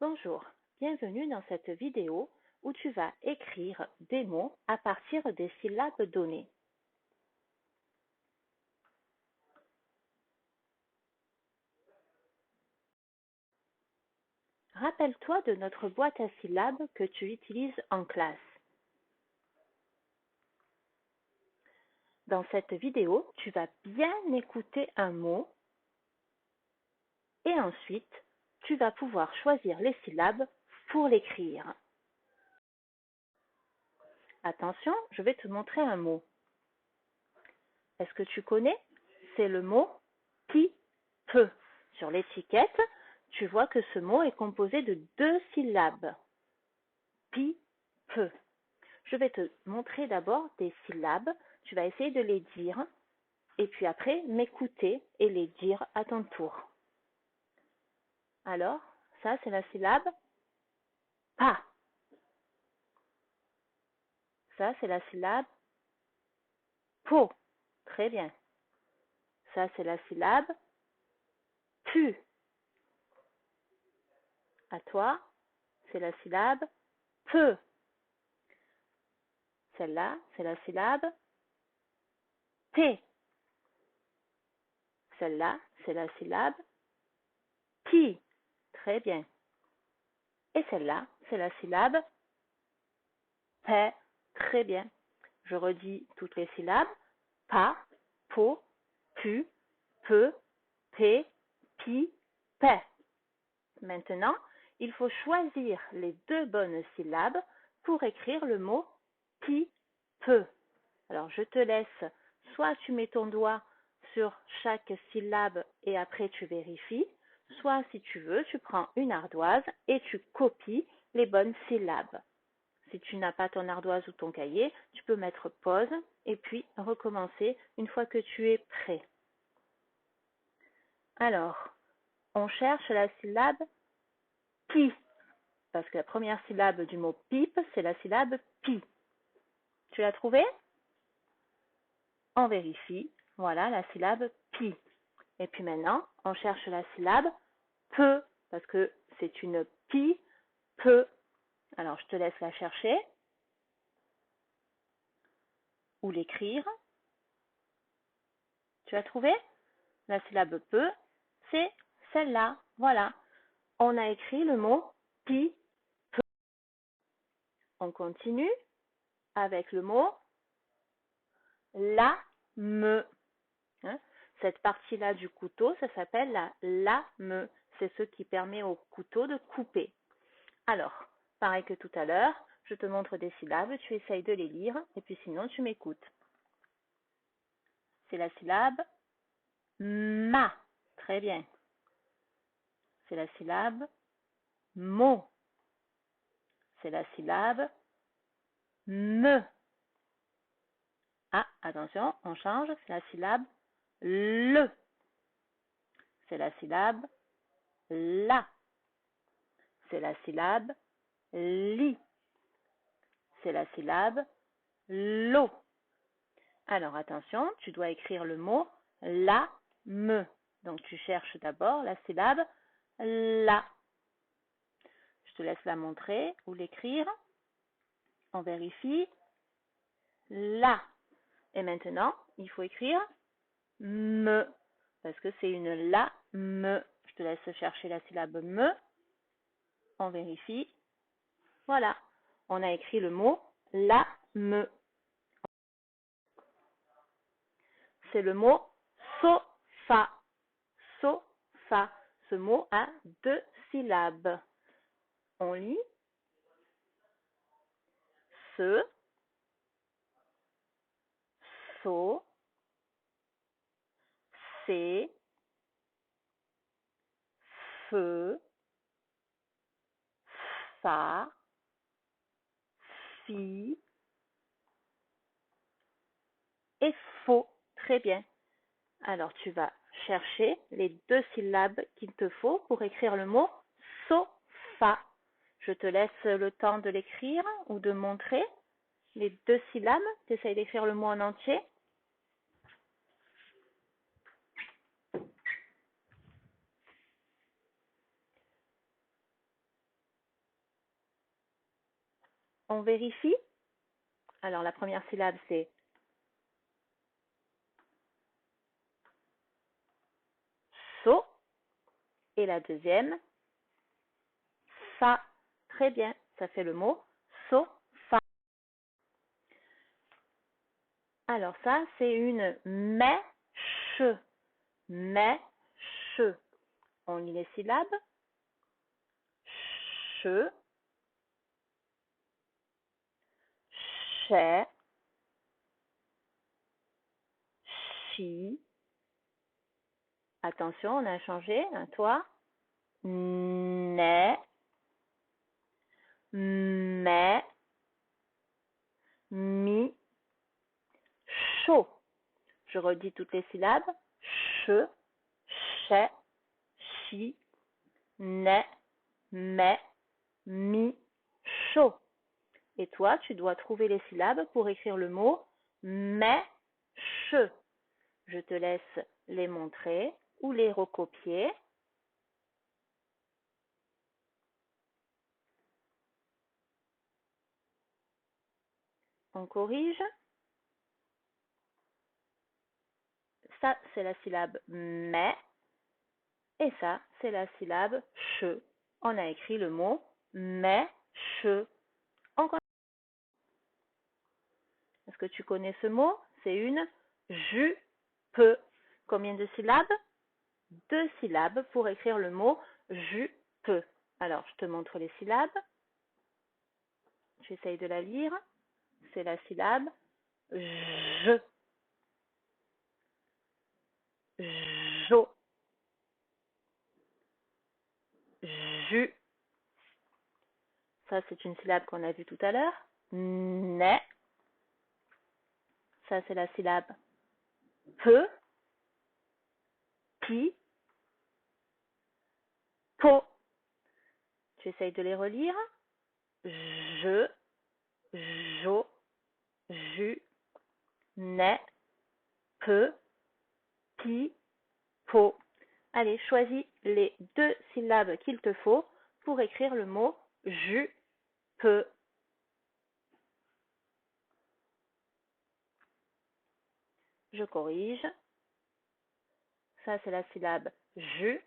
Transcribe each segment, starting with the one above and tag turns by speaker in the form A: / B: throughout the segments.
A: Bonjour, bienvenue dans cette vidéo où tu vas écrire des mots à partir des syllabes données. Rappelle-toi de notre boîte à syllabes que tu utilises en classe. Dans cette vidéo, tu vas bien écouter un mot et ensuite, tu vas pouvoir choisir les syllabes pour l'écrire. Attention, je vais te montrer un mot. Est-ce que tu connais? C'est le mot qui peut. Sur l'étiquette, tu vois que ce mot est composé de 2 syllabes. Qui peut. Je vais te montrer d'abord des syllabes. Tu vas essayer de les dire et puis après m'écouter et les dire à ton tour. Alors, ça c'est la syllabe pas. Ça c'est la syllabe po. Très bien. Ça c'est la syllabe pu. À toi, c'est la syllabe peu. Celle-là, c'est la syllabe T. Celle-là, c'est la syllabe qui. Très bien. Et celle-là, c'est la syllabe P. Très bien. Je redis toutes les syllabes. Pa, po, pu, peu, P, pi, P. Maintenant, il faut choisir les 2 bonnes syllabes pour écrire le mot qui peut. Alors, je te laisse, soit tu mets ton doigt sur chaque syllabe et après tu vérifies, soit si tu veux, tu prends une ardoise et tu copies les bonnes syllabes. Si tu n'as pas ton ardoise ou ton cahier, tu peux mettre pause et puis recommencer une fois que tu es prêt. Alors, on cherche la syllabe qui, parce que la première syllabe du mot pipe, c'est la syllabe pi. Tu l'as trouvée? On vérifie. Voilà la syllabe pi. Et puis maintenant, on cherche la syllabe peu, parce que c'est une pi, peu. Alors, je te laisse la chercher ou l'écrire. Tu as trouvé? La syllabe peu, c'est celle-là. Voilà. On a écrit le mot pi, peu. On continue avec le mot lame. Hein? Cette partie-là du couteau, ça s'appelle la lame. C'est ce qui permet au couteau de couper. Alors, pareil que tout à l'heure, je te montre des syllabes, tu essayes de les lire, et puis sinon tu m'écoutes. C'est la syllabe ma. Très bien. C'est la syllabe mo. C'est la syllabe me. Ah, attention, on change, c'est la syllabe le. C'est la syllabe la. C'est la syllabe li. C'est la syllabe l'eau. Alors attention, tu dois écrire le mot la me. Donc tu cherches d'abord la syllabe la. Je te laisse la montrer ou l'écrire. On vérifie la. Et maintenant, il faut écrire me parce que c'est une la me. Je te laisse chercher la syllabe me. On vérifie. Voilà. On a écrit le mot la me. C'est le mot sofa. Sofa. Ce mot a 2 syllabes. On lit se, so, c'est, feu, fa, fi et faux. Très bien. Alors tu vas chercher les 2 syllabes qu'il te faut pour écrire le mot sofa. Je te laisse le temps de l'écrire ou de montrer les 2 syllabes. Tu essayes d'écrire le mot en entier. On vérifie. Alors, la première syllabe, c'est so. Et la deuxième, fa. Très bien, ça fait le mot so, fa. Alors ça, c'est une mèche. Mèche. On lit les syllabes. Che, chais, chi. Attention, on a changé, toi. Né, mais, mi, chaud. Je redis toutes les syllabes. Che, chais, chi, né, mais, mi, chaud. Et toi, tu dois trouver les syllabes pour écrire le mot mèche. Je te laisse les montrer ou les recopier. On corrige. Ça, c'est la syllabe mais. Et ça, c'est la syllabe che. On a écrit le mot mèche. Encore. Est-ce que tu connais ce mot? C'est une jupe. Combien de syllabes? 2 syllabes pour écrire le mot jupe. Alors, je te montre les syllabes. J'essaye de la lire. C'est la syllabe je. Jo. Ju. Ça, c'est une syllabe qu'on a vue tout à l'heure. Né. Ça, c'est la syllabe peu. Pi. Po. Tu essayes de les relire. Je. Jo. Ju. Né. Peu. Pi. Po. Allez, choisis les 2 syllabes qu'il te faut pour écrire le mot jupe. Je corrige. Ça, c'est la syllabe ju.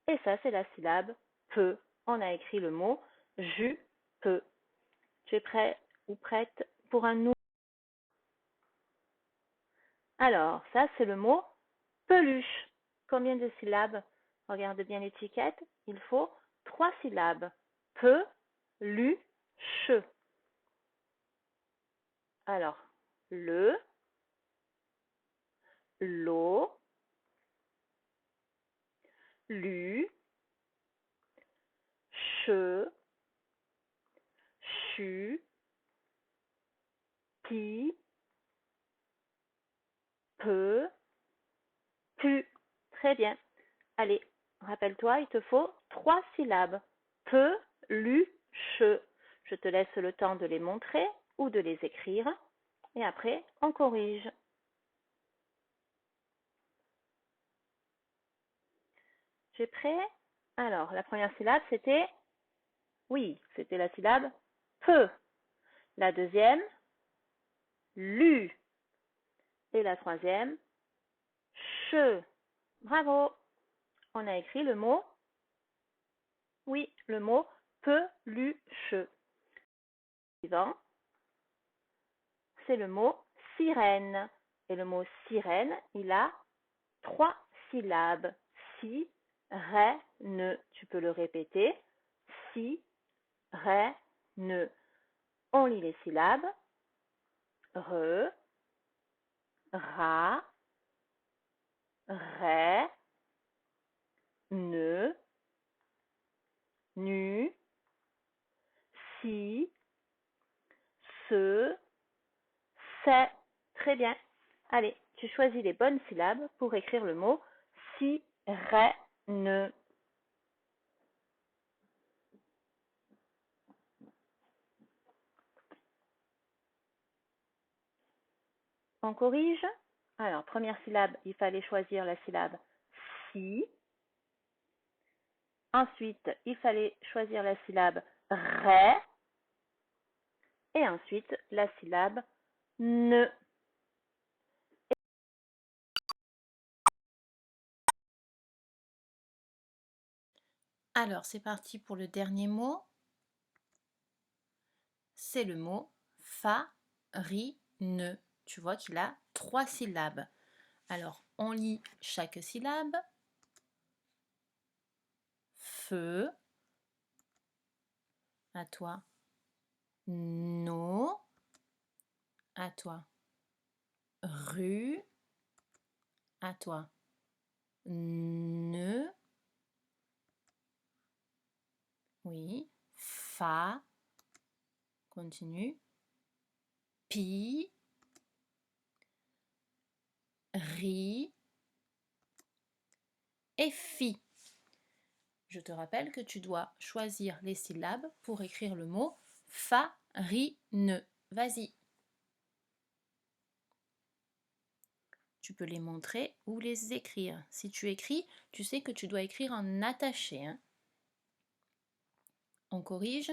A: Et ça, c'est la syllabe peu. On a écrit le mot jupe. Tu es prêt ou prête pour un nouveau? Alors, ça, c'est le mot peluche. Combien de syllabes? Regarde bien l'étiquette. Il faut 3 syllabes. Peluche. Alors, le, l'eau, lu, che, chu, pi, peu, pu. Très bien. Allez, rappelle-toi, il te faut 3 syllabes. Peluche. Je te laisse le temps de les montrer ou de les écrire. Et après, on corrige. Tu es prêt? Alors, la première syllabe, c'était oui, c'était la syllabe peu. La deuxième, lu. Et la troisième, che. Bravo. On a écrit le mot, oui, le mot peluche. Suivant, c'est le mot sirène. Et le mot sirène, il a 3 syllabes. Si, ré, ne. Tu peux le répéter. Si, ré, ne. On lit les syllabes. Re, ra, ré, ne, nu, si, ce, c'est. Très bien. Allez, tu choisis les bonnes syllabes pour écrire le mot sirène. On corrige? Alors, première syllabe, il fallait choisir la syllabe si. Ensuite, il fallait choisir la syllabe ré. Et ensuite, la syllabe ne.
B: Alors, c'est parti pour le dernier mot. C'est le mot farine. Tu vois qu'il a 3 syllabes. Alors, on lit chaque syllabe. Feu. À toi. No. À toi. Rue. À toi. Ne. Oui. Fa. Continue. Pi. Ri. Et fi. Je te rappelle que tu dois choisir les syllabes pour écrire le mot farine. Vas-y. Tu peux les montrer ou les écrire. Si tu écris, tu sais que tu dois écrire en attaché. Hein. On corrige.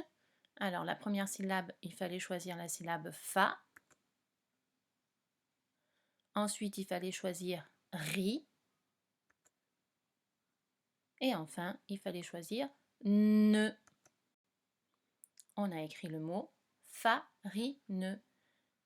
B: Alors, la première syllabe, il fallait choisir la syllabe fa. Ensuite, il fallait choisir ri. Et enfin, il fallait choisir ne. On a écrit le mot farine.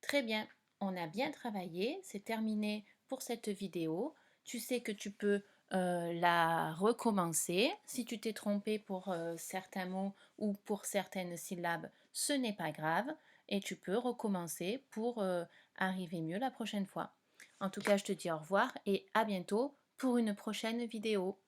B: Très bien, on a bien travaillé, c'est terminé pour cette vidéo. Tu sais que tu peux la recommencer. Si tu t'es trompé pour certains mots ou pour certaines syllabes, ce n'est pas grave et tu peux recommencer pour arriver mieux la prochaine fois. En tout cas, je te dis au revoir et à bientôt pour une prochaine vidéo.